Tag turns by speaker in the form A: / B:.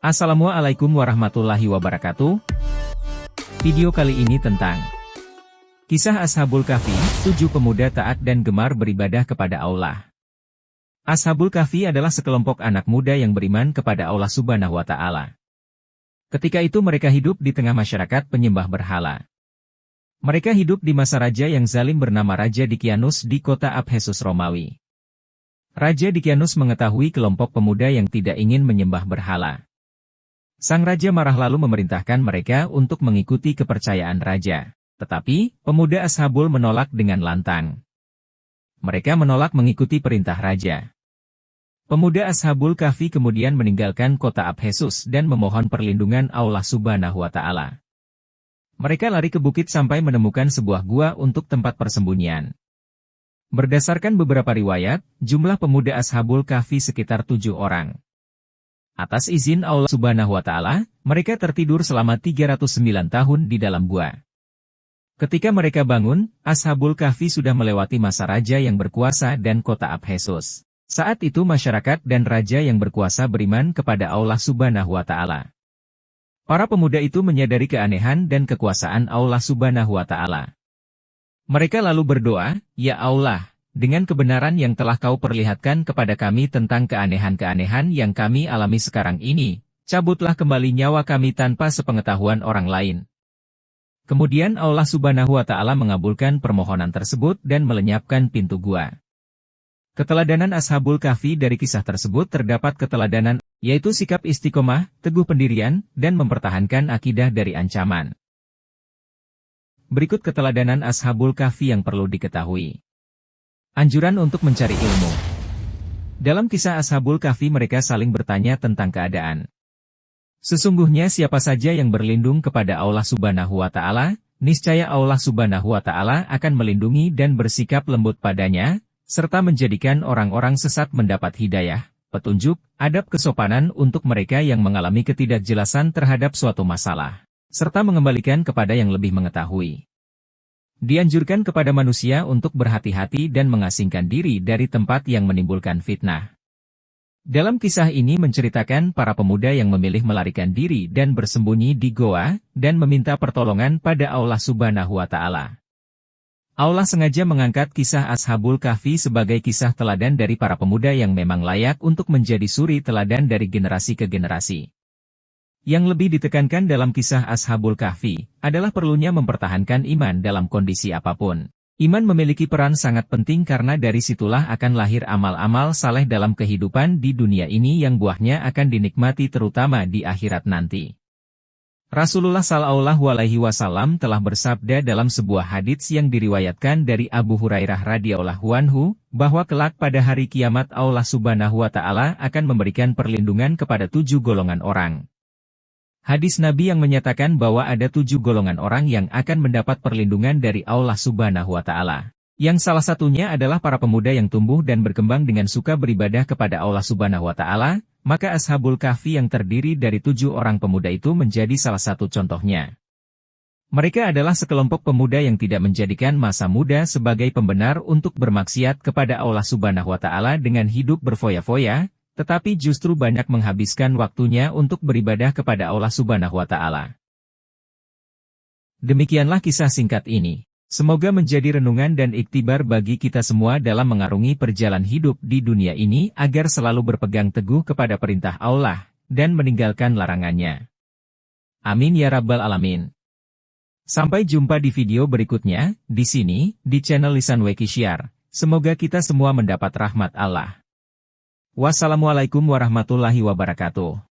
A: Assalamualaikum warahmatullahi wabarakatuh. Video kali ini tentang kisah Ashabul Kahfi, 7 pemuda taat dan gemar beribadah kepada Allah. Ashabul Kahfi adalah sekelompok anak muda yang beriman kepada Allah Subhanahu wa Ta'ala. Ketika itu mereka hidup di tengah masyarakat penyembah berhala. Mereka hidup di masa raja yang zalim bernama Raja Dikianus di kota Abhesus Romawi. Raja Dikianus mengetahui kelompok pemuda yang tidak ingin menyembah berhala. Sang raja marah lalu memerintahkan mereka untuk mengikuti kepercayaan raja. Tetapi, pemuda Ashabul menolak dengan lantang. Mereka menolak mengikuti perintah raja. Pemuda Ashabul Kahfi kemudian meninggalkan kota Abhesus dan memohon perlindungan Allah Subhanahu wa Ta'ala. Mereka lari ke bukit sampai menemukan sebuah gua untuk tempat persembunyian. Berdasarkan beberapa riwayat, jumlah pemuda Ashabul Kahfi sekitar 7 orang. Atas izin Allah Subhanahu wa Ta'ala, mereka tertidur selama 309 tahun di dalam gua. Ketika mereka bangun, Ashabul Kahfi sudah melewati masa raja yang berkuasa dan kota Abhesus. Saat itu masyarakat dan raja yang berkuasa beriman kepada Allah Subhanahu wa Ta'ala. Para pemuda itu menyadari keanehan dan kekuasaan Allah Subhanahu wa Ta'ala. Mereka lalu berdoa, "Ya Allah, dengan kebenaran yang telah Kau perlihatkan kepada kami tentang keanehan-keanehan yang kami alami sekarang ini, cabutlah kembali nyawa kami tanpa sepengetahuan orang lain." Kemudian Allah Subhanahu wa Ta'ala mengabulkan permohonan tersebut dan melenyapkan pintu gua. Keteladanan Ashabul Kahfi dari kisah tersebut terdapat keteladanan, yaitu sikap istiqomah, teguh pendirian, dan mempertahankan akidah dari ancaman. Berikut keteladanan Ashabul Kahfi yang perlu diketahui. Anjuran untuk mencari ilmu. Dalam kisah Ashabul Kahfi mereka saling bertanya tentang keadaan. Sesungguhnya siapa saja yang berlindung kepada Allah Subhanahu wa Ta'ala, niscaya Allah Subhanahu wa Ta'ala akan melindungi dan bersikap lembut padanya, serta menjadikan orang-orang sesat mendapat hidayah, petunjuk, adab kesopanan untuk mereka yang mengalami ketidakjelasan terhadap suatu masalah, serta mengembalikan kepada yang lebih mengetahui. Dianjurkan kepada manusia untuk berhati-hati dan mengasingkan diri dari tempat yang menimbulkan fitnah. Dalam kisah ini menceritakan para pemuda yang memilih melarikan diri dan bersembunyi di goa, dan meminta pertolongan pada Allah Subhanahu wa Ta'ala. Allah sengaja mengangkat kisah Ashabul Kahfi sebagai kisah teladan dari para pemuda yang memang layak untuk menjadi suri teladan dari generasi ke generasi. Yang lebih ditekankan dalam kisah Ashabul Kahfi, adalah perlunya mempertahankan iman dalam kondisi apapun. Iman memiliki peran sangat penting karena dari situlah akan lahir amal-amal saleh dalam kehidupan di dunia ini yang buahnya akan dinikmati terutama di akhirat nanti. Rasulullah Shallallahu Alaihi Wasallam telah bersabda dalam sebuah hadits yang diriwayatkan dari Abu Hurairah radhiyallahu anhu, bahwa kelak pada hari kiamat Allah Subhanahu wa Ta'ala akan memberikan perlindungan kepada 7 golongan orang. Hadis Nabi yang menyatakan bahwa ada 7 golongan orang yang akan mendapat perlindungan dari Allah Subhanahu wa Ta'ala. Yang salah satunya adalah para pemuda yang tumbuh dan berkembang dengan suka beribadah kepada Allah Subhanahu wa Ta'ala, maka Ashabul Kahfi yang terdiri dari 7 orang pemuda itu menjadi salah satu contohnya. Mereka adalah sekelompok pemuda yang tidak menjadikan masa muda sebagai pembenar untuk bermaksiat kepada Allah Subhanahu wa Ta'ala dengan hidup berfoya-foya, tetapi justru banyak menghabiskan waktunya untuk beribadah kepada Allah Subhanahu wa Ta'ala. Demikianlah kisah singkat ini. Semoga menjadi renungan dan iktibar bagi kita semua dalam mengarungi perjalanan hidup di dunia ini agar selalu berpegang teguh kepada perintah Allah dan meninggalkan larangannya. Amin ya Rabbal Alamin. Sampai jumpa di video berikutnya, di sini, di channel Lisan Wekishyar. Semoga kita semua mendapat rahmat Allah. Wassalamualaikum warahmatullahi wabarakatuh.